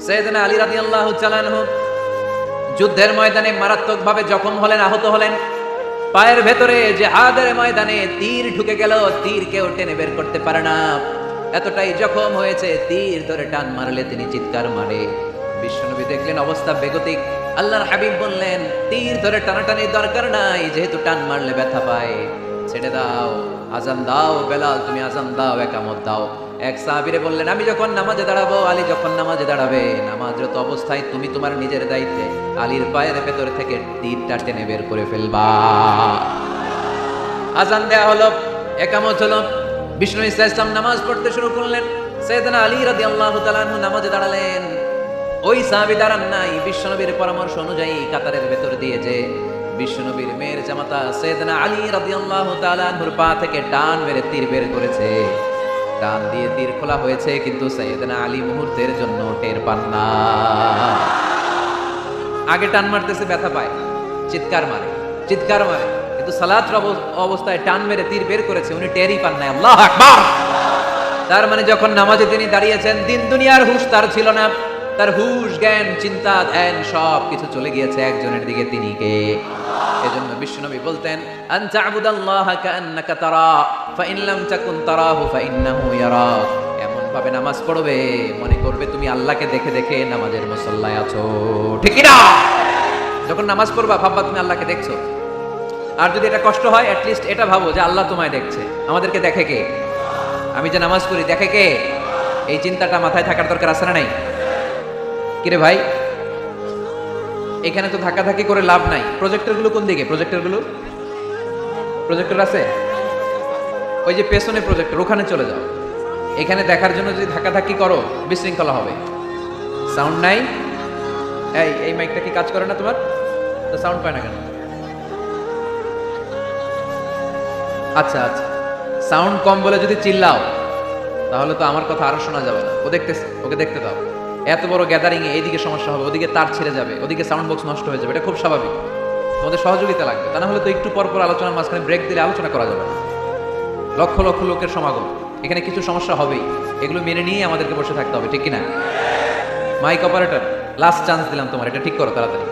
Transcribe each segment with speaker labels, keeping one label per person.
Speaker 1: সাইয়েদনা আলী রাদিয়াল্লাহু তাআলা আনহু যুদ্ধের ময়দানে মারাত্মকভাবে জখম হলেন, আহত হলেন। পায়ের ভেতরে জিহাদের ময়দানে তীর ঢুকে গেল, তীর কেউ টেনে বের করতে পারে না, এতটাই জখম হয়েছে। তীর ধরে টান মারলে তিনি চিৎকার মারে। বিশ্বনবী দেখলেন অবস্থা বেগতিক। আল্লাহর হাবিব বললেন, তীর ধরে টানাটানির দরকার নাই, যেহেতু টান মারলে ব্যথা পায়, ছেড়ে দাও, আজান দাও। বেলাল, তুমি আজান দাও, একামত দাও। এক সাহাবীরে বললেন, আমি যখন নামাজে দাঁড়াবো, আলী যখন নামাজে দাঁড়াবে, নামাজরত অবস্থায় তুমি তোমার নিজের দায়িত্বে আলীর পায়ের ভেতর থেকে তীরটা টেনে বের করে ফেলবা। আজান দেয়া হলো, একামত হলো। বিষ্ণু ইসলাম নামাজ পড়তে শুরু করলেন। সাইয়েদনা আলী রাদিয়াল্লাহু তাআলা আনহু নামাজে দাঁড়ালেন। ওই সাহাবী দাঁড়ান নাই। বিশ্বনবীর পরামর্শ অনুযায়ী কাতারের ভেতর দিয়ে যে বিশ্বনবীর মেয়ের জামাতা সাইয়েদনা আলী রাদিয়াল্লাহু তাআলা আনহুর পা থেকে টান মেরে তীর বের করেছে। টান দিয়ে তীর খোলা হয়েছে, কিন্তু সাইয়েদনা আলী মুহূর্তের জন্য টের পান না। আগে টান মারতেছে, ব্যথা পায়, চিৎকার মারে, চিৎকার মারে, কিন্তু সালাতের অবস্থায় টান মেরে তীর বের করেছে, উনি টেরই পান নাই। আল্লাহু আকবার। তার মানে যখন নামাজে তিনি দাঁড়িয়েছেন, দিন দুনিয়ার হুঁশ তার ছিল না। তার হুঁশ, জ্ঞান, চিন্তা, ধ্যান সব কিছু চলে গিয়েছে একজনের দিকে, তিনি কে? এজন্য বিশ্বনবী বলতেন, আন তা'বুদাল্লাহা কাআন্নাকা তারা ফাইন লাম তাকুন তারাহু ফাইন্নাহু ইয়ারাক। এমন ভাবে নামাজ পড়বে, মনে করবে তুমি আল্লাহকে দেখে দেখে নামাজের মুসল্লায় আছো। ঠিক কি না? যখন নামাজ পড়বা ভাববা তুমি আল্লাহকে দেখছো। আর যদি এটা কষ্ট হয়, অ্যাট লিস্ট এটা ভাবো যে আল্লাহ তোমায় দেখছে। আমাদেরকে দেখে কে? আমি যে নামাজ পড়ি, দেখে কে? এই চিন্তাটা মাথায় থাকার দরকার আছে না নাই? কিরে ভাই, এখানে তো ধাক্কাধাক্কি করে লাভ নাই। প্রজেক্টরগুলো কোন দিকে? প্রজেক্টর আছে? ওই যে পেছনে প্রজেক্টর, ওখানে চলে যাও। এখানে দেখার জন্য যদি ধাক্কাধাক্কি করো, বিশৃঙ্খলা হবে। সাউন্ড নাই? এই মাইকটা কি কাজ করে না তোমার? তো সাউন্ড পায় না কেন? আচ্ছা, সাউন্ড কম বলে যদি চিল্লাও, তাহলে তো আমার কথা আরো শোনা যাবে না। ও দেখতেছে, ওকে দেখতে দাও। এত বড় গ্যাদারিং এ এইদিকে সমস্যা হবে, ওদিকে তার ছিঁড়ে যাবে, ওদিকে সাউন্ড বক্স নষ্ট হয়ে যাবে। এটা খুব স্বাভাবিক। তোমাদের সহযোগিতা লাগবে, তা না হলে তো একটু পর পর আলোচনার মাঝখানে ব্রেক দিলে আলোচনা করা যাবে না। লক্ষ লক্ষ লোকের সমাগম, এখানে কিছু সমস্যা হবেই। এগুলো মেনে নিয়ে আমাদেরকে বসে থাকতে হবে, ঠিক কিনা? মাইক অপারেটর, লাস্ট চান্স দিলাম তোমার, এটা ঠিক করো তাড়াতাড়ি।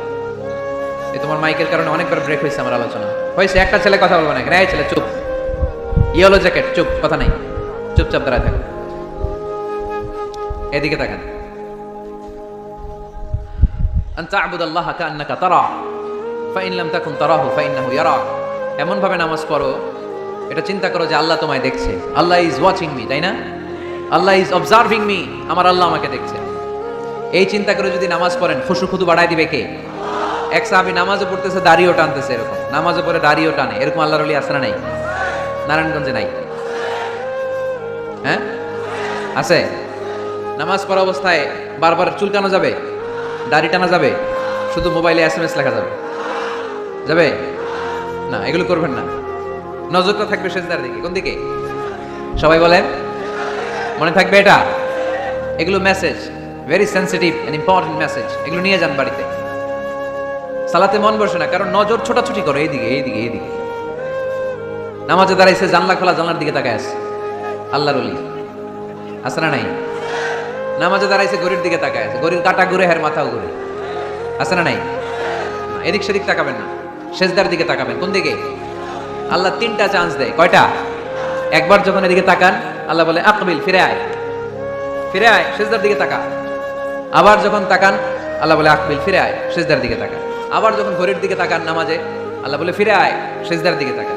Speaker 1: এই তোমার মাইকের কারণে অনেকবার ব্রেক হয়েছে আমার আলোচনা। হয়েছে, একটা ছেলে কথা বলবে না। এই ছেলে চুপ, ইয়েলো জ্যাকেট চুপ, কথা নেই, চুপচাপ দাঁড়ায় থাকো। এদিকে তাকান। আন তা'বুদাল্লাহা কাআন্নাকা তারা ফাইন লাম তাকুন তারাহু ফাইন্নাহু ইয়ারাক। এমন ভাবে নামাজ পড়ো, এটা চিন্তা করো যে আল্লাহ তোমায় দেখছে। আল্লাহ ইজ ওয়াচিং মি, তাই না? আল্লাহ ইজ অবজার্ভিং মি, আমার আল্লাহ আমাকে দেখছে। এই চিন্তা করে যদি নামাজ পড়েন, খুশু খুদু বাড়ায় দিবে কে? এক সাহাবী নামাজে পড়তেছে, দাড়িও টানতেছে, এরকম নামাজে পড়ে দাড়িও টানে, এরকম আল্লাহর ওলি আছে না নাই? নারায়ণগঞ্জে নাই? হ্যাঁ আছে। নামাজ পড়া অবস্থায় বারবার চুলকানো যাবে, দাড়ি টানা যাবে, শুধু মোবাইলে SMS লেখা যাবে? যাবে না, এগুলো করবেন না। নজরটা থাকবে সেজদার দিকে। কোন দিকে? সবাই বলেন, মনে থাকবে এটা। এগুলো message, very sensitive and important message. এগুলো নিয়ে যান বাড়িতে। সালাতে মন বসে না, কারণ নজর ছোটাছুটি করে এইদিকে এইদিকে এইদিকে। নামাজে দাঁড়াইছে, জানলা খোলা, জানলার দিকে তাকায় আছে। আল্লাহর ওলি আছে না নাই? নামাজে দাঁড়াইছে, ঘড়ির দিকে তাকায় আছে, ঘড়ির কাঁটা ঘুরে, হের মাথাও ঘুরে, আছে না নাই? এদিক সেদিক তাকাবেন না, সেজদার দিকে তাকাবেন। কোন দিকে? আল্লাহ 3টা চান্স দেয়। কয়টা? একবার যখন এদিকে তাকান, আল্লাহ বলে আকবিল, ফিরে আয়, ফিরে আয়, সেজদার দিকে তাকা। আবার যখন তাকান, আল্লাহ বলে আকবিল, ফিরে আয়, সেজদার দিকে তাকা। আবার যখন ঘড়ির দিকে তাকান নামাজে, আল্লাহ বলে ফিরে আয়, সেজদার দিকে তাকা।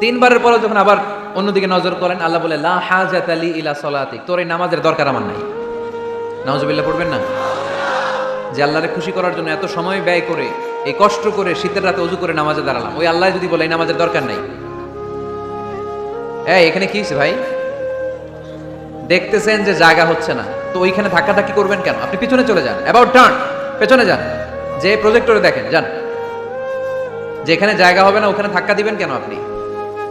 Speaker 1: 3বারের পরে যখন আবার অন্যদিকে নজর করেন, আল্লাহ বলে লা হাজাতা লি ইলা সলাতিক, তোর এই নামাজের দরকার আমার নাই। নাউজুবিল্লাহ পড়বেন না? যে আল্লাহরে খুশি করার জন্য এত সময় ব্যয় করে, এই কষ্ট করে শীতের রাতে ওযু করে নামাজে দাঁড়ালাম, ওই আল্লাহ যদি বলে এই নামাজের দরকার নাই। এখানে কি হয়েছে ভাই? দেখতেছেন যে জায়গা হচ্ছে না, তো ওইখানে ধাক্কাধাক্কি করবেন কেন? আপনি পিছনে চলে যান, অ্যাবাউট টার্ন, পেছনে যান, যে প্রজেক্টরে দেখেন, যান। যেখানে জায়গা হবে না ওখানে ধাক্কা দিবেন কেন আপনি?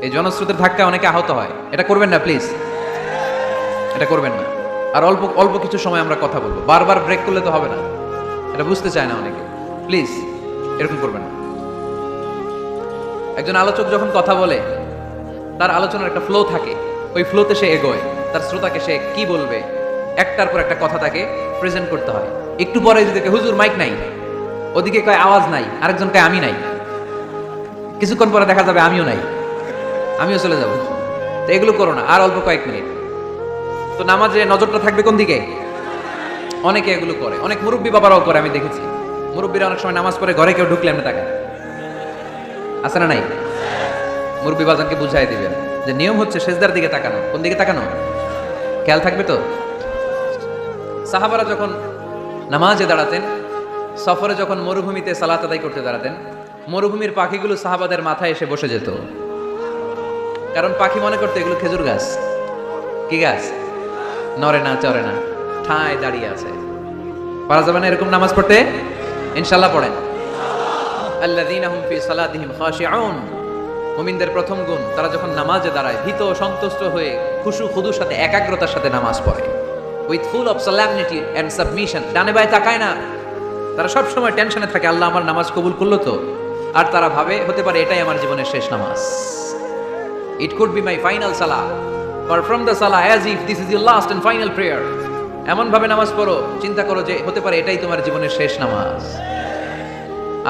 Speaker 1: এই জনস্রোতের ধাক্কা অনেকে আহত হয়, এটা করবেন না প্লিজ, এটা করবেন না। আর অল্প অল্প কিছু সময় আমরা কথা বলবো, বারবার ব্রেক করলে তো হবে না, এটা বুঝতে চায় না অনেকে। প্লিজ এরকম করবেন না। একজন আলোচক যখন কথা বলে, তার আলোচনার একটা ফ্লো থাকে, ওই ফ্লোতে সে এগোয়, তার শ্রোতাকে সে কি বলবে একটার পর একটা কথা তাকে প্রেজেন্ট করতে হয়। একটু পরে যদি দেখে হুজুর মাইক নাই, ওদিকে কয় আওয়াজ নাই, আরেকজন কয় আমি নাই, কিছুক্ষণ পরে দেখা যাবে আমিও নাই, আমিও চলে যাব। তো এগুলো করো না, আর অল্প কয়েক মিনিট। তো নামাজে নজরটা থাকবে কোন দিকে? অনেকে এগুলো করে, অনেক মুরব্বী বাবারাও করে, আমি দেখেছি। মুরব্বীরা অনেক সময় নামাজ পড়ে ঘরে কেউ ঢুকলে এমনি তাকায়, আছে না নাই? মুরব্বী বাজানকে বুঝাই দিবেন যে নিয়ম হচ্ছে সেজদার দিকে তাকানো। কোন দিকে তাকানো? খেয়াল থাকবে তো। সাহাবারা যখন নামাজে দাঁড়াতেন, সফরে যখন মরুভূমিতে সালাত আদায় করতে দাঁড়াতেন, মরুভূমির পাখিগুলো সাহাবাদের মাথায় এসে বসে যেত। কারণ পাখি মনে করতো এগুলো খেজুর গাছ। কি গাছ? নড়ে না, চড়ে না, ঠায় দাঁড়িয়ে আছে। পারা যাবে না এরকম নামাজ পড়তে? ইনশাআল্লাহ পড়েন। আল্লাযীনা হুম ফি সালাতিহিম খাশিউন। মুমিনদের প্রথম গুণ, তারা যখন নামাজে দাঁড়ায় ভীত সন্তুষ্ট হয়ে খুশু খুদুর সাথে একাগ্রতার সাথে নামাজ পড়ে, with full of solemnity and submission। ডানে বায়ে তাকায় না, তারা সব সময় টেনশনে থাকে আল্লাহ আমার নামাজ কবুল করলো তো। আর তারা ভাবে হতে পারে এটাই আমার জীবনের শেষ নামাজ। It could be my final salah, perform the salah as if this is your last and final prayer. এমন ভাবে নামাজ পড়ো, চিন্তা করো যে হতে পারে এটাই তোমার জীবনের শেষ নামাজ,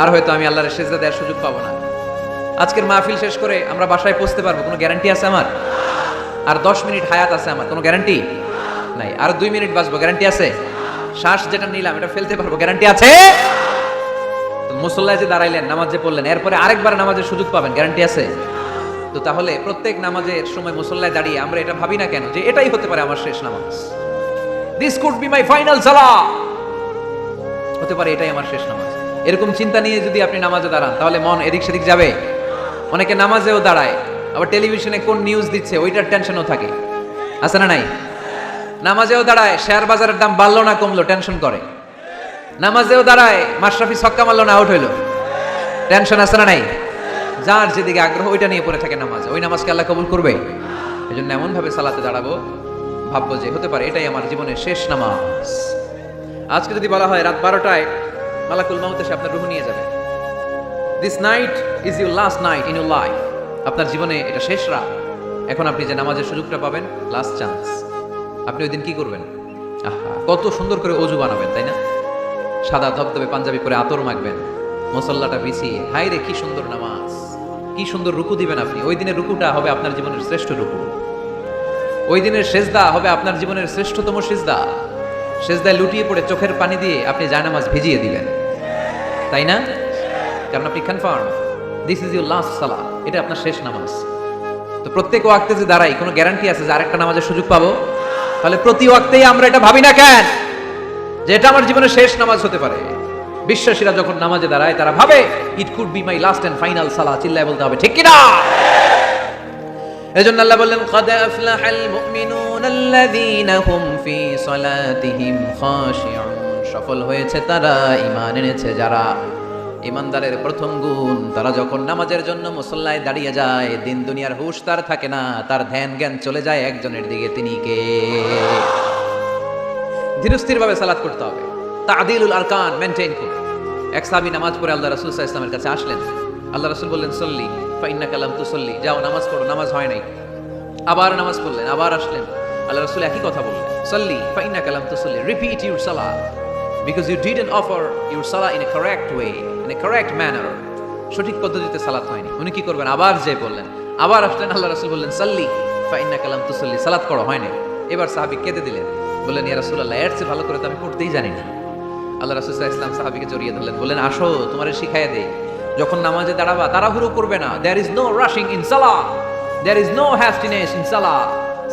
Speaker 1: আর হয়তো আমি আল্লাহর সেজদা দেওয়ার সুযোগ পাবো না। আজকের মাহফিল শেষ করে আমরা বাসায় পৌঁছতে পারবো, কোনো গ্যারান্টি আছে আমার? আর 10 মিনিট হায়াত আছে আমার, কোনো গ্যারান্টি নাই। আর 2 মিনিট বাঁচবো, গ্যারান্টি আছে? শ্বাস যেটা নিলাম এটা ফেলতে পারবো, গ্যারান্টি আছে? মুসল্লায় যে দাঁড়াইলেন, নামাজ যে পড়লেন, এরপরে আরেকবার নামাজের সুযোগ পাবেন, গ্যারান্টি আছে? তো তাহলে প্রত্যেক নামাজের সময় মুসল্লায় দাঁড়িয়ে আমরা এটা ভাবি না কেন যে এটাই হতে পারে আমার শেষ নামাজ? This could be my final সালাহ, হতে পারে এটাই আমার শেষ নামাজ। এরকম চিন্তা নিয়ে যদি আপনি নামাজে দাঁড়ান, তাহলে মন এদিক সেদিক যাবে। অনেকে নামাজেও দাঁড়ায়, আবার টেলিভিশনে কোন নিউজ দিচ্ছে ওইটার টেনশনও থাকে, আছে না নাই? নামাজেও দাঁড়ায় শেয়ার বাজারের দাম বাড়লো না কমলো, টেনশন করে। নামাজেও দাঁড়ায় মাশরাফি ছক্কা মারলো না আউট হইলো, টেনশন আছে না নাই? যার যেদিকে আগ্রহ ওইটা নিয়ে পড়ে থাকে নামাজে, ওই নামাজকে আল্লাহ কবুল করবে? এই জন্য এমন ভাবে সালাতে দাঁড়াবো, ভাববো যে হতে পারে এটাই আমার জীবনের শেষ নামাজ। আজকে যদি বলা হয় রাত 12টায় মালাকুল মাউত এসে আপনার রূহ নিয়ে যাবে, this night is your last night in your life, আপনার জীবনে এটা শেষ রাত। এখন আপনি যে নামাজের সুযোগটা পাবেন, লাস্ট চান্স, আপনি ওই দিন কি করবেন? আহা, কত সুন্দর করে অজু বানাবেন, তাই না? সাদা ধবধবে পাঞ্জাবি পরে আতর মাখবেন, মুসল্লাটা বিছিয়ে, হায় রে কি সুন্দর নামাজ, কি সুন্দর রুকু দিবেন আপনি। ওই দিনের রুকুটা হবে আপনার জীবনের শ্রেষ্ঠ রুকু, ওই দিনের সেজদা হবে আপনার জীবনের শ্রেষ্ঠতম সেজদা। সেজদায় লুটিয়ে পড়ে চোখের পানি দিয়ে আপনি জায়নামাজ ভিজিয়ে দিবেন, তাই না? কারণ আপনি confirm this is your last সালাহ, এটা আপনার শেষ নামাজ। তো প্রত্যেক ওয়াক্তে যে দাঁড়াই, কোনো গ্যারান্টি আছে যে আরেকটা নামাজের সুযোগ পাবো? তাহলে প্রতি ওয়াক্তেই আমরা এটা ভাবি না কেন যে এটা আমার জীবনের শেষ নামাজ হতে পারে? বিশ্বাসীরা যখন নামাজে দাঁড়ায় তারা ভাবে it could be my last and final সালাহ। চিল্লায় বলতে হবে ঠিক কি না? এজন্য আল্লাহ বললেন ক্বাদ আফলাহাল মুমিনুনাল্লাযীনা হুম ফি সালাতিহিম খাশিউন। সফল হয়েছে তারা, ঈমান এনেছে যারা। ঈমানদারের প্রথম গুণ, তারা যখন নামাজের জন্য মুসল্লায় দাঁড়িয়ে যায়, দিন দুনিয়ার হুঁশ তার থাকে না, তার ধ্যান জ্ঞান চলে যায় একজনের দিকে, তিনি কে? ধীরস্থির ভাবে সালাত করতে হবে, তা'দীলুল আরকান মেইনটেইন করুন। এক সাহাবী নামাজ পড়ে আল্লাহ রাসূল সাল্লাল্লাহু আলাইহি ওয়াসাল্লামের কাছে আসলেন। আল্লাহ রাসূল বললেন সল্লি ফা ইন্নাকা লাম তুসল্লি, যাও নামাজ পড়ো, নামাজ হয় নাই। আবার নামাজ পড়লেন, আবার আসলেন, আল্লাহ রাসূল একই কথা বললেন, সল্লি ফা ইন্নাকা লাম তুসল্লি, রিপিট ইউর সালাহ because you didn't offer your salah in a correct way, in a correct manner. সঠিক পদ্ধতিতে সালাত হয়নি। উনি কি করবেন? আবার যে বললেন, আবার আসলেন, আল্লাহ রাসূল বললেন সাল্লি ফা ইন্নাকা লাম তুসল্লি, সালাত করো, হয় নাই। এবার সাহাবী কেঁদে দিলেন, বললেন ইয়া রাসূলুল্লাহ, এর চেয়ে ভালো করে তো আমি পড়তেই জানি না। আল্লাহ রাসূল সাল্লাল্লাহু আলাইহি ওয়াসাল্লাম সাহাবীকে জড়িয়ে ধরলেন, বললেন আসো তোমারে শিখাইয়া দেই, যখন নামাজে দাঁড়াবা তাড়াহুড়ো করবে না। there is no rushing in salah, there is no hastiness in salah।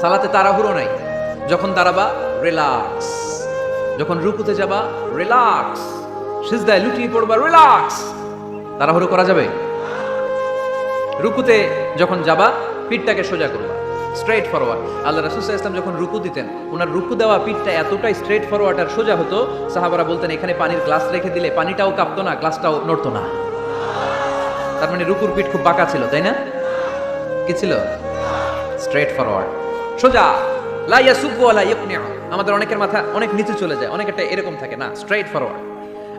Speaker 1: সালাতে তাড়াহুড়ো নাই। যখন দাঁড়াবা রিল্যাক্স, যখন রুকুতে যাবা রিল্যাক্স, সিজদায় লুটিয়ে পড়বা রিল্যাক্স। তাড়াহুড়ো করা যাবে? রুকুতে যখন যাবা পিঠটাকে সোজা করবা, স্ট্রেট ফরওয়ার্ড। আল্লাহ রাসূল সাল্লাল্লাহু আলাইহি ওয়াসাল্লাম যখন রুকু দিতেন, ওনার রুকু দেওয়া পিঠটা এতটাই স্ট্রেট ফরওয়ার্ড আর সোজা হতো, সাহাবারা বলতেন এখানে পানির গ্লাস রেখে দিলে পানিটাও কাঁপতো না, গ্লাসটাও নড়তো না। তার মানে রুকুর পিঠ খুব বাঁকা ছিল, তাই না? কি ছিল? স্ট্রেট ফরওয়ার্ড, সোজা। লা ইয়াসুবু ওয়ালা ইয়াকনিউ। আমাদের অনেকের মাথা অনেক নিচু চলে যায়, অনেকেরটা এরকম থাকে না, স্ট্রেট ফরওয়ার্ড।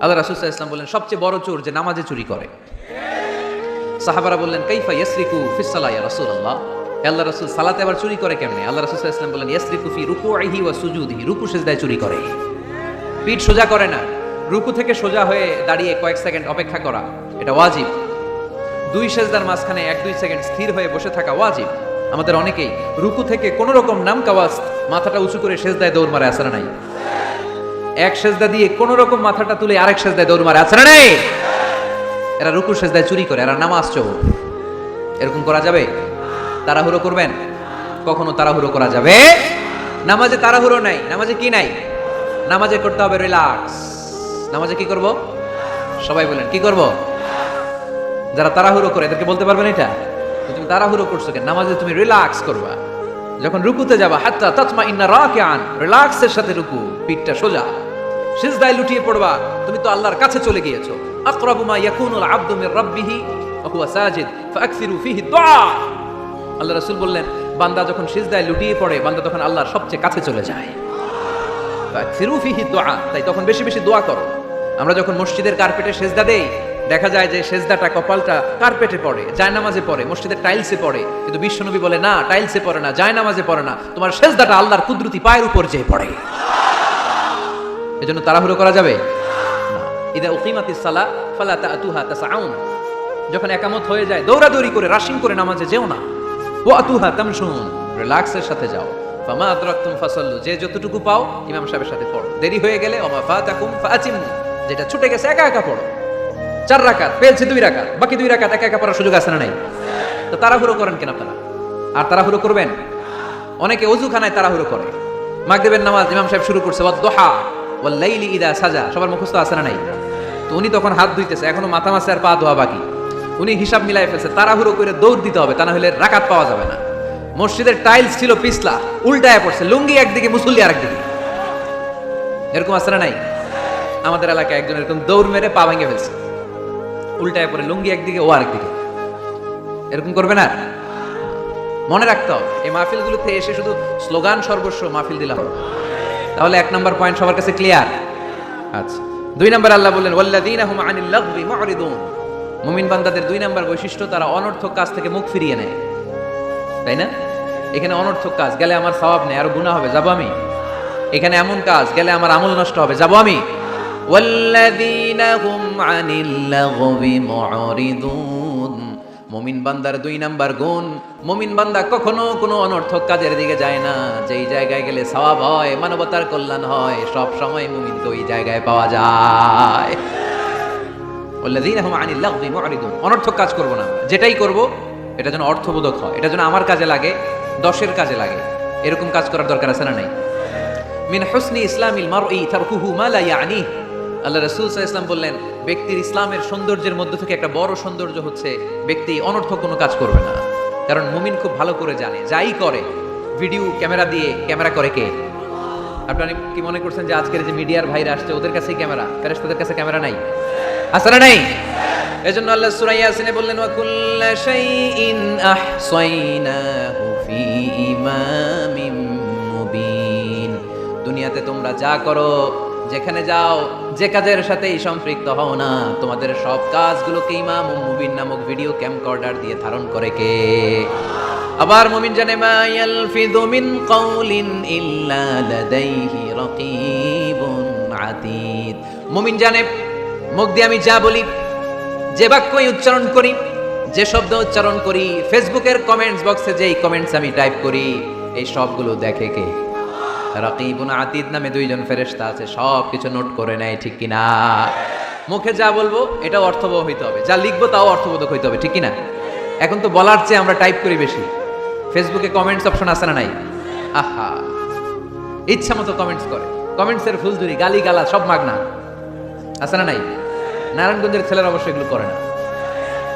Speaker 1: আল্লাহ রাসূল সাল্লাল্লাহু আলাইহি ওয়াসাল্লাম বললেন সবচেয়ে বড় চোর যে নামাজে চুরি করে। সাহাবারা বললেন কাইফা ইয়াসরিকু ফিস সালাহ ইয়া রাসূলুল্লাহ, আল্লাহ রাসূল সালাতে আবার চুরি করে কেমনে? আল্লাহ রাসূল সাল্লাল্লাহু আলাইহি ওয়াসাল্লাম বললেন ইয়াসরিকু ফি রুকুইহি ওয়া সুজুদিহি, রুকু সিজদায় চুরি করে। পিঠ সোজা করে না, রুকু থেকে সোজা হয়ে দাঁড়িয়ে কয়েক সেকেন্ড অপেক্ষা করা এটা ওয়াজিব। 2 সেজদার মাঝখানে 1-2 সেকেন্ড স্থির হয়ে বসে থাকা ওয়াজিব। আমাদের অনেকেই রুকু থেকে কোন রকম নাম কাওয়াজ মাথাটা উঁচু করে সেজদায় দৌড় মারে, আছে না নাই? এক সেজদা দিয়ে কোন রকম মাথাটা তুলে আরেক সেজদায় দৌড় মারে, আছে না নাই? এরা রুকু সেজদায় চুরি করে, এরা নামাজ চোর। এরকম করা যাবে? তাড়াহুড়ো করবেন? কখনো তাড়াহুড়ো করা যাবে? নামাজে তাড়াহুড়ো নাই। নামাজে কি নাই? নামাজে করতে হবে রিল্যাক্স। নামাজে কি করব? সবাই বলেন কি করব? যারা তাড়াহুড়ো করে এদেরকে বলতে পারবেন এটা? তুমি তাড়াহুড়ো করছো কেন? নামাজে তুমি রিল্যাক্স করবা। যখন রুকুতে যাবা হাত্তা তাতমাইন্না রাকিআন, রিল্যাক্সের সাথে রুকু, পিঠটা সোজা, সিজদায় লুটিয়ে পড়বা। তুমি তো আল্লাহর কাছে চলে গিয়েছো। আকরাবু মা ইয়াকুনুল আবদু মির রাব্বিহি ওয়া হুয়া সাজিদ ফাআকসিরু ফীহি দুআ। আল্লাহ রাসূল বললেন, বান্দা যখন সিজদায় লুটিয়ে পড়ে, বান্দা তখন আল্লাহর সবচেয়ে কাছে চলে যায়। ফাআকসিরু ফীহি দুআ, তাই তখন বেশি বেশি দোয়া করো। আমরা যখন মসজিদের কার্পেটে সিজদা দেই, দেখা যায় যে সেজদাটা কপালটা কার্পেটে পড়ে, জায়নামাজে পড়ে, মসজিদের টাইলসে পড়ে। কিন্তু বিশ্বনবী বলে না, টাইলসে পড়ে না, জায়নামাজে পড়ে না, তোমার সেজদাটা আল্লাহর কুদরতি পায়ের উপর যেয়ে পড়ে। এজন্য তাড়াহুড়ো করা যাবে না। ইদা উকিমাতিস সালাহ ফালা তাতুহা তাসআউন, যখন একামত হয়ে যায় দৌড়াদৌড়ি করে রাশিং করে নামাজে যেও না। ওয়া আতুহা তামশুন, রিল্যাক্সের সাথে যাও। ফামা আদরাকতুম ফাসাল্লু, যে যতটুকু পাও ইমাম সাহেবের সাথে পড়ো। দেরি হয়ে গেলে ওমা ফাতাকুম ফাআতিমু, যেটা ছুটে গেছে একা একা পড়ো। 4 রাকাত পেয়েছে 2 রাকাত, বাকি 2 রাকাত একা একা পড়ার সুযোগ আছে না নাই? তো তাড়াহুড়ো করেন কেন আপনারা? আর তাড়াহুড়ো করবেন? অনেকে ওযুখানায় তাড়াহুড়ো করে। মাগরিবের নামাজ ইমাম সাহেব শুরু করছে, ওয়াদ-দুহা ওয়াল লাইলি ইযা সাজা, সবার মুখস্থ আছে না নাই? তো উনি তখন হাত ধুইতেছে, এখনো মাথা মাসে আর পা ধোয়া বাকি। উনি হিসাব মিলাই ফেলছে, তাড়াহুড়ো করে দৌড় দিতে হবে, তা না হলে রাকাত পাওয়া যাবে না। মসজিদের টাইলস ছিল পিছলা, উল্টায় পড়ছে, লুঙ্গি একদিকে মুসল্লি আরেকদিকে। এরকম আছে না নাই? আমাদের এলাকায় একজন এরকম দৌড় মেরে পা ভেঙে ফেলছে, উল্টায় পড়ে, লুঙ্গি একদিকে ও আরেকদিকে। এরকম করবে না। মনে রাখতে হবে এই মাহফিলগুলোতে এসে শুধু স্লোগান সর্বস্ব মাহফিল দিলাম, তাহলে 1 নম্বর পয়েন্ট সবার কাছে ক্লিয়ার। আচ্ছা, 2 নম্বর আল্লাহ বললেন ওয়াল্লাযীনা হুম আনিল লাগবি মুরিদুন, মুমিন বান্দাদের 2 নম্বর বৈশিষ্ট্য, তারা অনর্থক কাজ থেকে মুখ ফিরিয়ে নেয়। তাই না? এখানে অনর্থক কাজ গেলে আমার সওয়াব নেই, আরো গুনাহ হবে, যাব আমি? এখানে এমন কাজ গেলে আমার আমল নষ্ট হবে, যাব আমি? ওয়াল্লাযীনা হুম আনিল লাগবি মুরিদুন, মুমিন বান্দার 2 নাম্বার গুণ, মুমিন বান্দা কখনো কোনো অনর্থক কাজের দিকে যায় না। যেই জায়গায় গেলে সওয়াব হয়, মানবতার কল্যাণ হয়, সব সময় মুমিনকে ওই জায়গায় পাওয়া যায়। ওয়াল্লাযীনা হুম আনিল লাগবি মুরিদুন, অনর্থক কাজ করব না, যেটাই করব এটা যেন অর্থবোধক হয়, এটা যেন আমার কাজে লাগে, 10-এর কাজে লাগে। এরকম কাজ করার দরকার আছে না নাই? মিন হুসনি ইসলামিল মারই তারকুহু মা লা ইয়ানি, আল্লাহ রাসূল সাল্লাল্লাহু আলাইহি ওয়াসাল্লাম বললেন, ব্যক্তির ইসলামের সৌন্দর্যের মধ্যে থেকে একটা বড় সৌন্দর্য হচ্ছে ব্যক্তি অনর্থক কোনো কাজ করবে না। কারণ মুমিন খুব ভালো করে জানে, যাই করে ভিডিও ক্যামেরা দিয়ে, ক্যামেরা করে কে? আপনারা কি মনে করছেন যে আজকের যে মিডিয়ার ভাইরা আসছে ওদের কাছেই ক্যামেরা? ফেরেশতাদের কাছে ক্যামেরা নাই? আছে না নাই? এজন্য আল্লাহ সূরা ইয়াসিনে বললেন ওয়া কুল্লা শাইইন আহসাইনাহু ফি ইমামিম মুবিন, দুনিয়াতে তোমরা যা করো, যেখানে যাও, যে কাজের সাথেই সম্পৃক্ত হও না, তোমাদের সব কাজগুলোকে ইমাম মুবিন নামক ভিডিও ক্যামকর্ডার দিয়ে ধারণ করে কে? আবার মুমিন জানে মা ইয়ালফিযু মিন কাউলিন ইল্লা লাদাইহি রাকীবুন আতীদ, মুমিন জানে মুখ দিয়ে আমি যা বলি, যে বাক্যই উচ্চারণ করি, যে শব্দ উচ্চারণ করি, ফেসবুকের কমেন্টস বক্সে যেই কমেন্টস আমি টাইপ করি, এই সবগুলো দেখে কে? রাকিবুন আতীদ নামে 2 জন ফেরেশতা আছে, সব কিছু নোট করে নেয়, ঠিক কি না? মুখে যা বলবো এটাও অর্থবহ হইতে হবে, যা লিখবো তাও অর্থবোধক হইতে হবে, ঠিক কি না? এখন তো বলার চেয়ে আমরা টাইপ করি বেশি। ফেসবুকে কমেন্টস অপশন আছে না নাই? আহা, ইচ্ছা মতো কমেন্টস করে, কমেন্টসের ফুলঝুরি, গালি গালা সব মাগনা, আছে না নাই? নারায়ণগঞ্জের ছেলেরা অবশ্যই এগুলো করে না,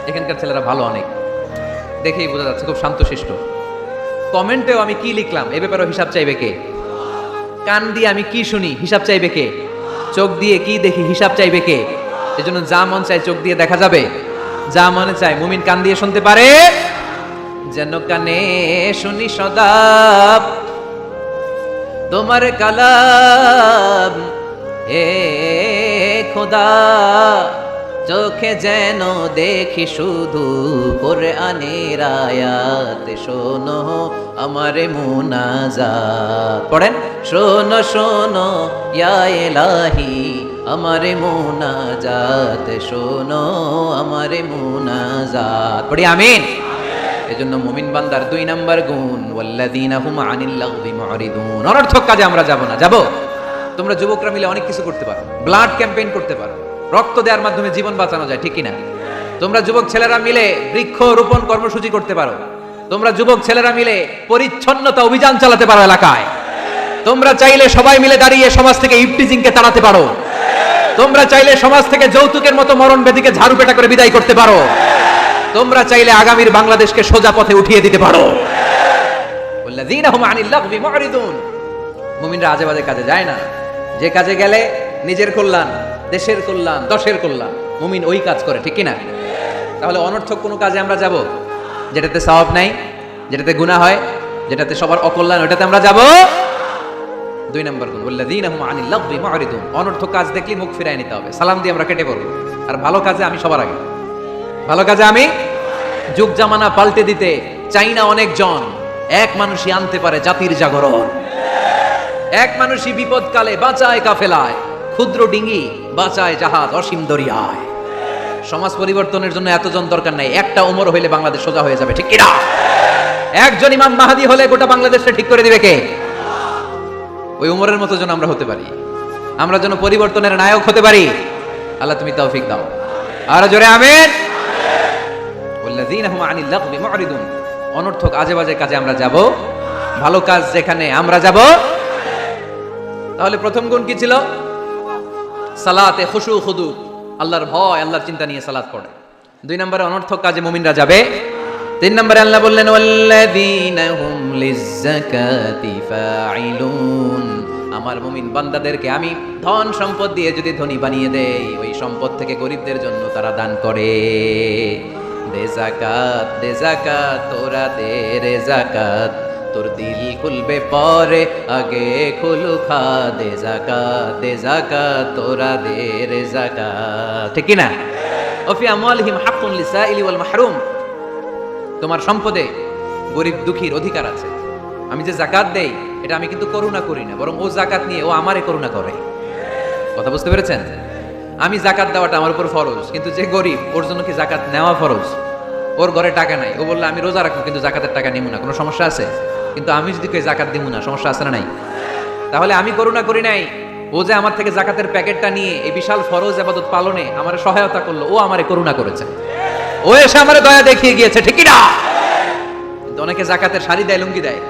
Speaker 1: এখানকার ছেলেরা ভালো, অনেক দেখেই বোঝা যাচ্ছে খুব শান্তশিষ্ট। কমেন্টেও আমি কি লিখলাম এ ব্যাপারে হিসাব চাইবে কে? কান দিয়ে আমি কি শুনি হিসাব চাইবে কে? চোখ দিয়ে কি দেখি হিসাব চাইবে কে? এজন্য যা মন চায় চোখ দিয়ে দেখা যাবে, যা মনে চায় মুমিন কান দিয়ে শুনতে পারে। যেন কানে শুনি সদা তোমার কালাম, হে খোদা চোখে যেন দেখি শুধু কোরআনের আয়াত, শোনো আমারে মুনাজাত। পড়েন। শোনো শোনো ইয়া ইলাহি আমারে মুনাজাত, শোনো আমারে মুনাজাত। পড়ি আমিন। এজন্য মুমিন বান্দার 2 নাম্বার গুণ ওয়াল্লাযীনা হুম আনিল লাগবি মুরিদুন। অনর্থক কাজে আমরা যাব না। যাব? তোমরা যুবকরা মিলে অনেক কিছু করতে পারো, ব্লাড ক্যাম্পেইন করতে পারো, রক্ত দেওয়ার মাধ্যমে জীবন বাঁচানো যায়, ঠিক কি না? তোমরা যুবক ছেলেরা মিলে বৃক্ষ রোপণ কর্মসূচি করতে পারো, তোমরা যুবক ছেলেরা মিলে পরিচ্ছন্নতা অভিযান চালাতে পারো এলাকায়, তোমরা চাইলে সবাই মিলে দাঁড়িয়ে সমাজ থেকে ইফটিজিংকে তাড়াতে পারো, তোমরা চাইলে সমাজ থেকে যৌতুকের মতো মরণ ব্যাধিকে ঝাড়ু পেটা করে বিদায় করতে পারো, তোমরা চাইলে আগামীর বাংলাদেশকে সোজা পথে উঠিয়ে দিতে পারো। ওয়াল্লাযীনা হুম আনিল লাগবি মুরিদুন। মুমিনরা আজে বাজে কাজে যায় না, যে কাজে গেলে নিজের কল্যাণ, দেশের কল্যাণ, দশের কল্যাণ, মুমিন ওই কাজ করে, ঠিক কি না? তাহলে অনর্থক কোনো কাজে আমরা যাব যেটাতে সওয়াব নাই, যেটাতে গুনাহ হয়, যেটাতে সবার অকল্যাণ, ওটাতে আমরা যাব? 2 নম্বর গুণ ওয়াল্লাযীনা হুম আনিল লাগবি মুরিদুন। অনর্থক কাজ দেখলে মুখ ফিরায় নিতে হবে, সালাম দিয়ে আমরা কেটে পড়ব। আর ভালো কাজে আমি সবার আগে, ভালো কাজে আমি। যুগ জামানা পাল্টে দিতে চাই না অনেকজন, এক মানুষই আনতে পারে জাতির জাগরণ। এক মানুষই বিপদকালে বাঁচায় কাফেলায়, ক্ষুদ্র ডিঙ্গি বাঁচায় জাহাজ অসীম দরিয়ায়। সমাজ পরিবর্তনের জন্য এতজন দরকার নাই, একটা ওমর হইলে বাংলাদেশ সোজা হয়ে যাবে, ঠিক কি না? একজন ইমাম মাহদি হলে গোটা বাংলাদেশটা ঠিক করে দিবে কে? ওই উমরের মতো যেন আমরা হতে পারি, আমরা যেন পরিবর্তনের নায়ক হতে পারি। আল্লাহ তুমি তৌফিক দাও। আর জোরে আমিন। ওয়াল্লাযীনা হুম আনিল লাগবি মুরিদুন। অনর্থক আজে বাজে কাজে আমরা যাব, ভালো কাজ যেখানে আমরা যাব। তাহলে প্রথম গুণ কি ছিল? সালাতে খুশু খুদু, আল্লাহর ভয়, আল্লাহর চিন্তা নিয়ে সালাত পড়ে। 2 নম্বরে অনর্থক কাজে মুমিনরা যাবে। 3 নম্বরে আল্লাহ বললেন ওয়াল্লাযীনা হুম লিয-যাকাতি ফাঈলুন। আমার মুমিন বান্দাদেরকে আমি ধন সম্পদ দিয়ে যদি ধনী বানিয়ে দেই, ওই সম্পদ থেকে গরিবদের জন্য তারা দান করে। দে যাকাত তোরা দে রে যাকাত, তোর দিল খুলবে পরে আগে খুলু খা। দে যাকাত তোরা দে রে যাকাত, ঠিক কি না? ওফি আমওয়ালিহিম হাক্কুন লিসাইলি ওয়াল মাহরুম। তোমার সম্পদে গরিব দুঃখীর অধিকার আছে। আমি যে যাকাত দেই এটা আমি কিন্তু করুণা করি না, বরং ও যাকাত নিয়ে ও আমারে করুণা করে। কথা বুঝতে পেরেছেন? আমি যাকাত দেওয়াটা আমার উপর ফরজ, কিন্তু যে গরিব ওর জন্য কি যাকাত নেওয়া ফরজ? ওর ঘরে টাকা নাই, ও বললে আমি রোজা রাখবো কিন্তু যাকাতের টাকা নিব না, কোনো সমস্যা আছে? কিন্তু আমি যদি কই যাকাত দিব না, সমস্যা আছে না নাই? তাহলে আমি করুণা করি নাই, ও যে আমার থেকে যাকাতের প্যাকেটটা নিয়ে এই বিশাল ফরজ ইবাদত পালনে আমার সহায়তা করলো, ও আমারে করুণা করেছে, ও এসে আমারে দয়া দেখিয়ে গিয়েছে, ঠিক কি না? কিন্তু অনেকে যাকাতের শাড়ি দেয়, লুঙ্গি দেয়,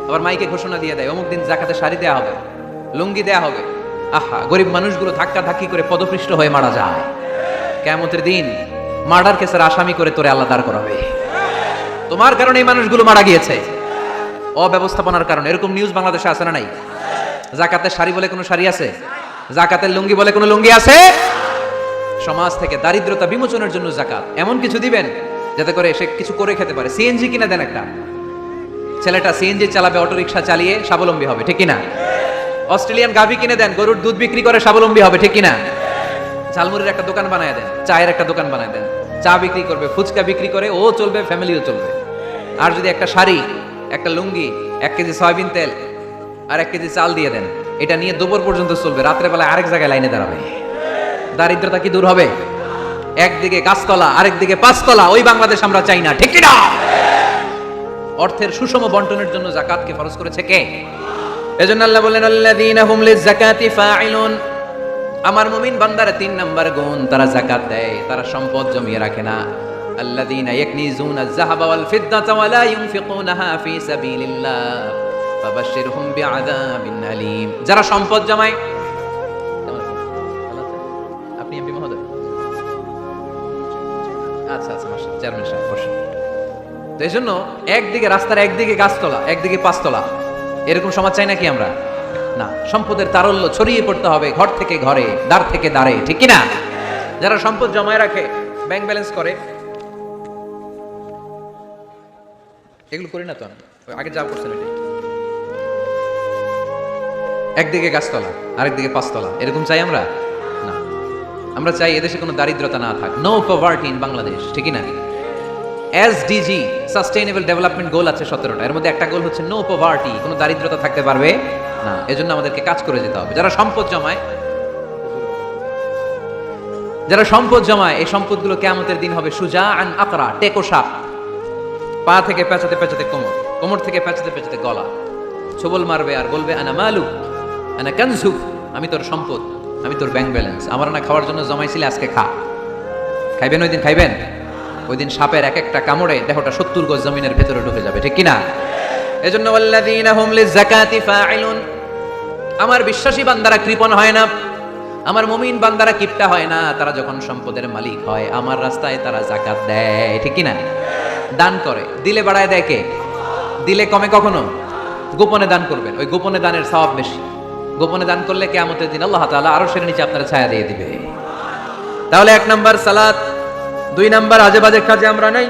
Speaker 1: আবার মাইকে ঘোষণা দিয়ে দেয় অমুক দিন যাকাতের শাড়ি দেয়া হবে, লুঙ্গি দেয়া হবে। আহা, গরিব মানুষগুলো ধাক্কা ধাক্কি করে পদপৃষ্ট হয়ে মারা যায়। কিয়ামতের দিন মার্ডার কেসের আসামি করে তোরে আল্লাহ দাঁড় করাবে। তোমার কারণে এই মানুষগুলো মারা গিয়েছে, অব্যবস্থাপনার কারণে। এরকম নিউজ বাংলাদেশে আছে না নাই? যাকাতের শাড়ি বলে কোনো শাড়ি আছে? যাকাতের লুঙ্গি বলে কোনো লুঙ্গি আছে? সমাজ থেকে দারিদ্রতা বিমোচনের জন্য যাকাত। এমন কিছু দিবেন যাতে করে সে কিছু করে খেতে পারে। সিএনজি কিনে দেন, একটা ছেলেটা সিএনজি চালাবে, অটো রিকশা চালিয়ে স্বাবলম্বী হবে, ঠিক কিনা? অস্ট্রেলিয়ান গাভী কিনে দেন, গরুর দুধ বিক্রি করে স্বাবলম্বী হবে, ঠিক কিনা? ঝালমুড়ির একটা দোকান বানায় দেন, চায়ের একটা দোকান বানায় দেন, চা বিক্রি করবে, ফুচকা বিক্রি করে ও চলবে, ফ্যামিলিও চলবে। আর যদি একটা শাড়ি, একটা লুঙ্গি, 1 কেজি সয়াবিন তেল আর 1 কেজি চাল দিয়ে দেন, এটা নিয়ে দুপুর পর্যন্ত চলবে, রাত্রে বেলায় আরেক জায়গায় লাইনে দাঁড়াবে। দারিদ্রতা কি দূর হবে? একদিকে গাছতলা, আরেকদিকে পাঁচতলা, ওই বাংলাদেশ আমরা চাই না, ঠিক কিনা? অর্থের সুষম বন্টনের জন্য যাকাতকে ফরজ করেছে কে? এজন্য আল্লাহ বললেন আল্লাযীনা হুম লিয-যাকাতি ফাঈলুন। আমার মুমিন বান্দারা 3 নাম্বার গুণ, তারা যাকাত দেয়, তারা সম্পদ জমিয়ে রাখে না। আল্লাযীনা ইয়াকনিজুনা আয-যাহাবা ওয়াল ফিদ্দাতা ওয়া লা ইউনফিকুনাহা ফি সাবিলিল্লাহ ফাবাশশিরহুম বিআযাবিন আলীম। যারা সম্পদ জমায়, আপনি এমপি মহোদয়? আচ্ছা আচ্ছা, মাশাআল্লাহ, চেয়ারম্যান সাহেব বসেন। তো এই জন্য একদিকে রাস্তার একদিকে গাছতলা, একদিকে পাঁচতলা, এরকম সমাজ চাই নাকি আমরা? না, সম্পদের তারল্য ছড়িয়ে পড়তে হবে ঘর থেকে ঘরে, দ্বার থেকে দ্বারে, ঠিক কি না? যারা সম্পদ জমায় রাখে, ব্যাংক ব্যালেন্স করে, এগুলো করি না তো আমি, আগে যা করছেন এটাই। একদিকে গাছতলা, আরেকদিকে পাঁচতলা, এরকম চাই আমরা? না, আমরা চাই এদেশে কোনো দারিদ্রতা না থাক, নো পভার্টি ইন বাংলাদেশ, ঠিক না? এসডিজি সাস্টেইনেবল ডেভেলপমেন্ট গোল আছে 17টা, এর মধ্যে একটা গোল হচ্ছে নো পভার্টি, কোনো দারিদ্রতা থাকতে পারবে না। এজন্য আমাদেরকে কাজ করে যেতে হবে। যারা সম্পদ জমায় এই সম্পদগুলো কিয়ামতের দিন হবে সুজাআন আকরা, টেকো সাপ, পা থেকে পেঁচাতে পেঁচাতে কোমর, কোমর থেকে পেঁচাতে পেঁচাতে গলা, ছবল মারবে আর বলবে আনা মালুক আনা কানজুক, আমি তোর সম্পদ, আমি তোর ব্যাংক ব্যালেন্স, আমার না খাওয়ার জন্য জমাইছিলে, আজকে খা। খাইবেন ওই দিন, খাইবেন ওই দিন। সাপের এক একটা কামড়ে দেহটা 70 গজ জমিনের ভেতরে ঢুকে যাবে, ঠিক কিনা? এজন্য ওয়াল্লাযীনা হুম লিযাকাতি ফাঈলুন, আমার বিশ্বাসী বান্দারা কৃপণ হয় না, আমার মুমিন বান্দারা কিপটা হয় না। তারা যখন সম্পদের মালিক হয় আমার রাস্তায় তারা যাকাত দেয়, ঠিক কিনা? দান করে, দিলে বাড়ায় দেয় কে? দিলে কমে কখনো? গোপনে দান করবেন, ওই গোপনে দানের সওয়াব বেশি। গোপনে দান করলে কিয়ামতের দিন আল্লাহ তাআলা আরশের নিচে আপনার ছায়া দিয়ে দিবে। তাহলে 1 নাম্বার সালাত, 2 নাম্বার আজে বাজে কাজে আমরা নাই,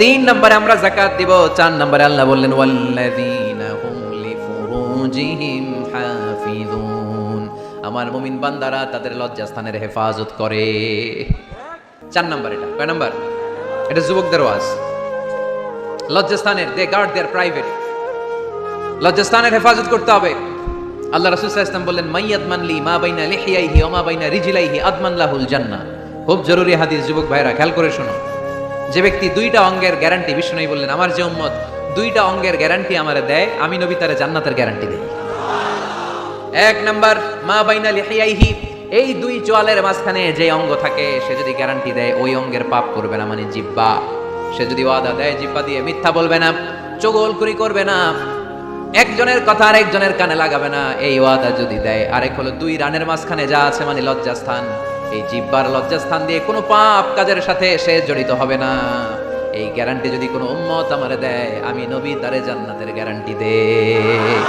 Speaker 1: 3 নম্বরে আমরা যাকাত দিব, 4 নম্বরে আল্লাহ বললেন ওয়াল্লাযীনা হুম লিফুরুজিহিম হাফিজুন, আমার মুমিন বান্দারা তাদের লজ্জাস্থানের হেফাজত করে। 4 নাম্বার। এটা কয় নাম্বার? এটা যুবকদের ওয়াজ। লজ্জাস্থানের, দে গার্ড দেয়ার প্রাইভেট, লজ্জাস্থানের হেফাজত করতে হবে। আল্লাহ রাসূল সাল্লাল্লাহু আলাইহি ওয়াসাল্লাম বললেন মাইয়াদমানলি মা বাইনা লিহিয়াইহি ওয়া মা বাইনা রিজলাইহি আদমান লাহুল জান্নাহ। খুব জরুরি হাদিস, যুবক ভাইরা খেয়াল করে শোনো। যে ব্যক্তি 2টা অঙ্গের গ্যারান্টি, বিষ্ণু বললেন আমার যে উম্মত 2টা অঙ্গের গ্যারান্টি আমারে দেয়, আমি নবী তারে জান্নাতের গ্যারান্টি দেই। 1 নাম্বার মা বাইনা লিহিয়াইহি, এই 2 চোয়ালের মাঝখানে যে অঙ্গ থাকে সে যদি গ্যারান্টি দেয় ওই অঙ্গের পাপ করবে না, মানে জিহ্বা। সে যদি ওয়াদা দেয় জিহ্বা দিয়ে মিথ্যা বলবে না, চগলখুরি করবে না, একজনের কথা আর একজনের কানে লাগাবে না, এই ওয়াদা যদি দেয়। আরেক হলো 2 রানের মাঝখানে যা আছে মানে লজ্জাস্থান, এই জিহ্বার লজ্জাস্থান দিয়ে কোনো পাপ কাজের সাথে সে জড়িত হবে না। এই গ্যারান্টি যদি কোনো উম্মত আমারে দেয়, আমি নবী তারে জান্নাতের গ্যারান্টি দেই।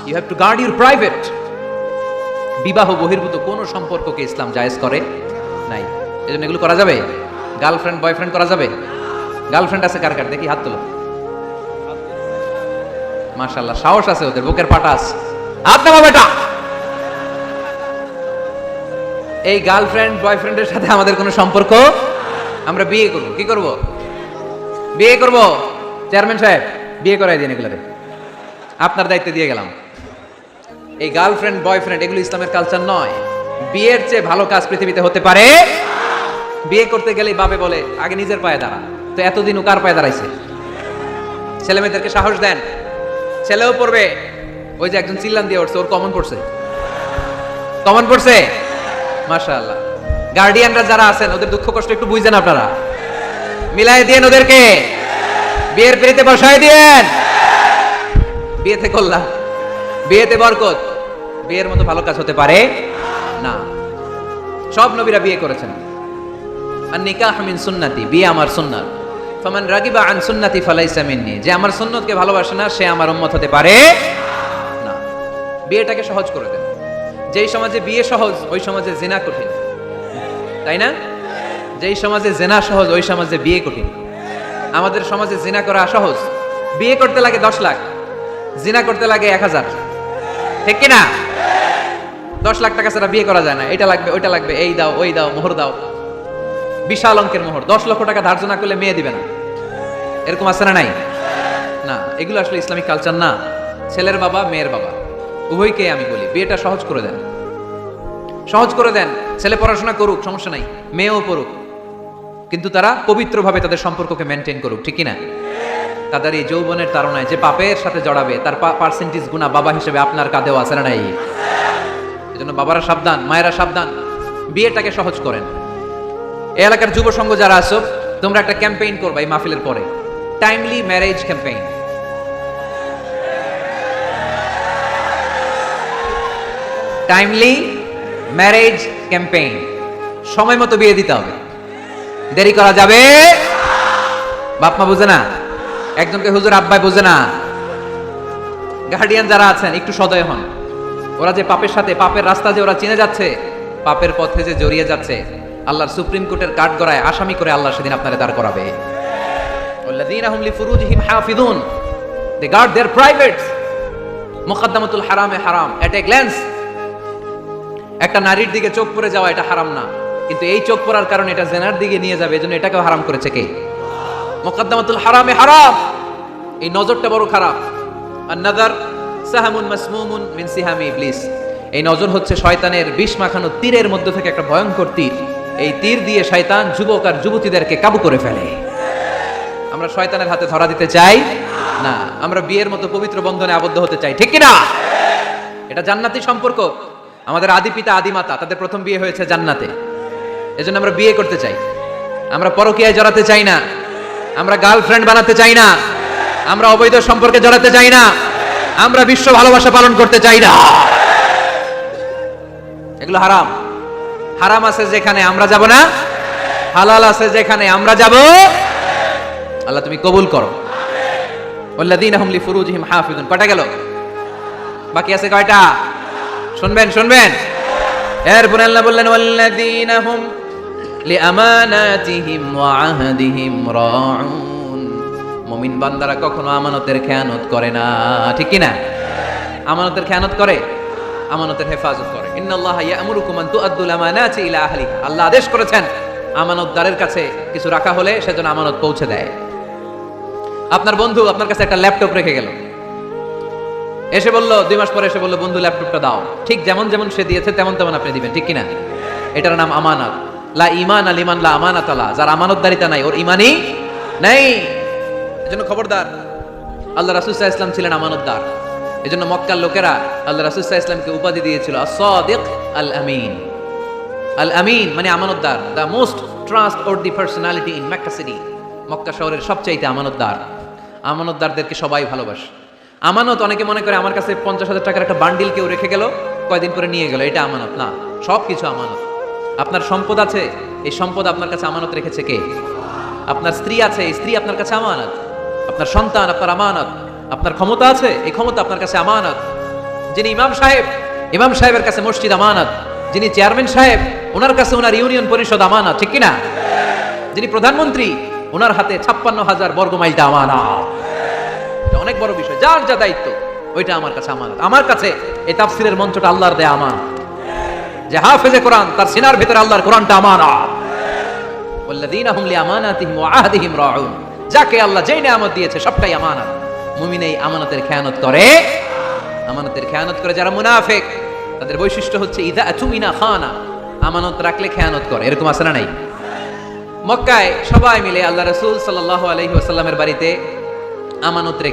Speaker 1: You have to guard your private. বিবাহ বহির্ভূত কোনো সম্পর্ককে ইসলাম জায়েজ করে নাই, এজন্য এগুলো করা যাবে। গার্লফ্রেন্ড বয়ফ্রেন্ড করা যাবে? গার্লফ্রেন্ড আছে কার কার? দেখি হাত তোলো। মাশাআল্লাহ, সাহস আছে ওদের, বুকের পাটা আছে। হাত নামা বেটা। এই গার্লফ্রেন্ড বয়ফ্রেন্ডের সাথে আমাদের কোনো সম্পর্ক, আমরা বিয়ে করব। কি করব? বিয়ে করব। চেয়ারম্যান সাহেব বিয়ে করাই দিন, এগুলো আপনার দায়িত্বে দিয়ে গেলাম। এই গার্লফ্রেন্ড বয়ফ্রেন্ড এগুলো ইসলামের কালচার নয়। বিয়ের চেয়ে ভালো কাজ পৃথিবীতে হতে পারে? বিয়ে করতে গেলেই বাপে বলে আগে নিজের পায়ে দাঁড়া। তো এতদিন ও কার পায়ে দাঁড়াইছে? ছেলে মেয়েদেরকে সাহস দেন, ছেলেও পড়বে। ওই যে একজন চিল্লান দিয়ে উঠছে, ওর কমন পড়ছে, কমন পড়ছে। মাশাআল্লাহ। গার্ডিয়ানরা যারা আছেন ওদের দুঃখ কষ্ট একটু বুঝেন আপনারা, মিলাই দেন ওদেরকে, বিয়ের পিড়িতে বসায় দেন। বিয়েতে করলাম, বিয়েতে বরকত। বিয়ের মতো ভালো কাজ হতে পারে না। সব নবীরা বিয়ে করেছেন। আর নিকাহ মিন সুন্নতি, বিয়ে আমার সুন্নাত। ফামান রাগিবা আন সুন্নতি ফালাইসা মিন্নি, যে আমার সুন্নতকে ভালোবাসে না সে আমার উম্মত হতে পারে না। বিয়েটাকে সহজ করে দেন। যেই সমাজে বিয়ে সহজ ওই সমাজে জিনা কঠিন, তাই না? যেই সমাজে জিনা সহজ ওই সমাজে বিয়ে কঠিন। আমাদের সমাজে জিনা করা সহজ, বিয়ে করতে লাগে 10 লাখ, জিনা করতে লাগে 1000, ঠিক কি না? 10 লাখ টাকা ছাড়া বিয়ে করা যায় না। এটা লাগবে ওইটা লাগবে, এই দাও ওই দাও, মোহর দাও, বিশাল অঙ্কের মোহর। 10 লক্ষ টাকা ধার্য না করলে মেয়ে দিবে না, এরকম আছে না? নাই না, এগুলো আসলে ইসলামিক কালচার না। ছেলের বাবা মেয়ের বাবা উভয়কে আমি বলি বিয়েটা সহজ করে দেন, সহজ করে দেন। ছেলে পড়াশোনা করুক, সমস্যা নাই, মেয়েও পড়ুক, কিন্তু তারা পবিত্রভাবে তাদের সম্পর্ককে মেনটেন করুক, ঠিক কিনা? তাদের এই যৌবনের তাড়নায় যে পাপের সাথে জড়াবে তার পার্সেন্টেজ গুণা বাবা হিসেবে আপনার কাঁধেও আছে না? নাই। এজন্য বাবারা সাবধান, মায়েরা সাবধান, বিয়েটাকে সহজ করেন। এই এলাকার যুব সংঘ যারা আছো তোমরা একটা ক্যাম্পেইন করবা এই মাহফিলের পরে, timely marriage campaign. Timely marriage campaign. সময় মতো বিয়ে দিতে হবে, দেরি করা যাবে। বাপ মা বুঝে না, একজনকে হুজুর আব্বাই বুঝে না। গার্ডিয়ান যারা আছেন একটু সদয় হন। ওরা যে পাপের সাথে, পাপের রাস্তা যে ওরা চিনে যাচ্ছে, পাপের পথে যে জড়িয়ে যাচ্ছে, আল্লাহর সুপ্রিম কোর্টের কাঠ গড়ায় আসামি করে আল্লাহ সেদিন আপনারে দাঁড় করাবে। ওয়াল্লাযীনা হুম লিফুরুজিহিম হাফিজুন, দে গার্ড देयर প্রাইভেটস। মুকদ্দামাতুল হারামে হারাম এট এ গ্ল্যান্স। একটা নারীর দিকে চোখ পড়ে যাওয়া এটা হারাম না, কিন্তু এই চোখ পড়ার কারণে এটা জেনার দিকে নিয়ে যাবে, এজন্য এটাকেও হারাম করেছে কে? মুকদ্দামাতুল হারামে হারাম। এই নজরটা বড় খারাপ। আন-নাযার সাহামুন মাসমুমুন মিন সিহামি ইবলিস। এই নজর হচ্ছে শয়তানের বিষ মাখানো তীরের মধ্য থেকে একটা ভয়ঙ্কর তীর। এই তীর দিয়ে শয়তান যুবক আর যুবতীদেরকে কাবু করে ফেলে। আমরা শয়তানের হাতে ধরা দিতে চাই না। আমরা বিয়ের মতো পবিত্র বন্ধনে আবদ্ধ হতে চাই, ঠিক কি না? এটা জান্নাতি সম্পর্ক। আমাদের আদি পিতা আদি মাতা তাদের প্রথম বিয়ে হয়েছে জান্নাতে, এজন্য আমরা বিয়ে করতে চাই। আমরা পরকীয়ায় জড়াতে চাই না, আমরা গার্লফ্রেন্ড বানাতে চাই না, আমরা অবৈধ সম্পর্কে জড়াতে চাই না, আমরা বিশ্ব ভালোবাসা পালন করতে চাই না। এগুলো হারাম। হারাম আছে যেখানে আমরা যাব না, হালাল আছে যেখানে আমরা যাব। আল্লাহ তুমি কবুল করো। ওয়াল্লাযীনা হুম লিফুরুজিহিম হাফিজুন। কয়টা গেল? বাকি আছে কয়টা? শুনবেন শুনবেন। এরপর আল্লাহ বললেন ওয়াল্লাযীনা হুম লিআমানাতিহিম ওয়া আহদিহিম রাউন। মুমিন বান্দারা কখনো আমানতের খেয়ানত করে না, ঠিক কি না? আমানতের খেয়ানত করে, আমানতের হেফাজত করে। ইন্নাল্লাহা ইয়া'মুরুকুম আন তুআদ্দুল আমানাতি ইলা আহলিহা। আল্লাহ আদেশ করেছেন আমানতদারের কাছে কিছু রাখা হলে সেজন্য আমানত পৌঁছে দেয়। আপনার বন্ধু আপনার কাছে একটা ল্যাপটপ রেখে গেল, এসে বলল 2 মাস পরে এসে বলল বন্ধু ল্যাপটপটা দাও। ঠিক যেমন যেমন সে দিয়েছে তেমন তেমন আপনি দিবেন, ঠিক কি না? এটার নাম আমানত। লা ঈমান লিমান লা আমানাত লা। যার আমানতদারিতা নাই ওর ঈমানই নাই। এজন্য খবরদার। আল্লাহ রাসূল সাল্লাল্লাহু আলাইহি ওয়াসাল্লাম ছিলেন আমানতদার। এজন্য মক্কার লোকেরা আল্লাহ রাসূল সাল্লাল্লাহু আলাইহি ওয়াসাল্লামকে উপাধি দিয়েছিল আস-সাদিক আল আমিন। আল আমিন মানে আমানতদার, the most trustworthy personality in Mecca city. Mecca শহরের সবচাইতে আমানতদার। আমানতদারদেরকে সবাই ভালোবাসে। আমানত অনেকে মনে করে আমার কাছে 50,000 টাকার একটা বান্ডিল কেউ রেখে গেল, কয়দিন পরে নিয়ে গেল, এটা আমানত না। সব কিছু আমানত। আপনার সম্পদ আছে, এই সম্পদ আপনার কাছে আমানত রেখেছে কে? আপনার স্ত্রী আছে, এই স্ত্রী আপনার কাছে আমানত। আপনার সন্তান আপনার আমানত। আপনার ক্ষমতা আছে, এই ক্ষমতা আপনার কাছে আমানত। যিনি ইমাম সাহেব, ইমাম সাহেবের কাছে মসজিদ আমানত। যিনি চেয়ারম্যান সাহেব, ওনার কাছে ওনার ইউনিয়ন পরিষদ আমানত, ঠিক কিনা? যিনি প্রধানমন্ত্রী, ওনার হাতে 56,000 বর্গ মাইলটা আমানত। এটা অনেক বড় বিষয়। যার যা দায়িত্ব ওইটা আমার কাছে আমানত। আমার কাছে এই তাফসীরের মঞ্চটা আল্লাহর দেয়া আমানত। যে হাফেজে কোরআন, তার সিনার ভিতরে আল্লাহর কোরআনটা আমানত। ওয়াল্লাযীনা হুম লিআমানাতিহিম ওয়া আহদিহিম রাউন। যাকে আল্লাহ যেই নিয়ামত দিয়েছে সবটাই আমানত। মুমিন এই আমানতের খেয়ানত করে। আমানতের খেয়ানত করে যারা মুনাফিক, তাদের বৈশিষ্ট্য হচ্ছে ইযা আতুমিনা খানা। আমানত রাখলে খেয়ানত করে। এরকম আছে না নাই? মক্কায় সবাই মিলে আল্লাহ রাসূল সাল্লাল্লাহু আলাইহি ওয়াসাল্লামের বাড়িতে আমানত রেখে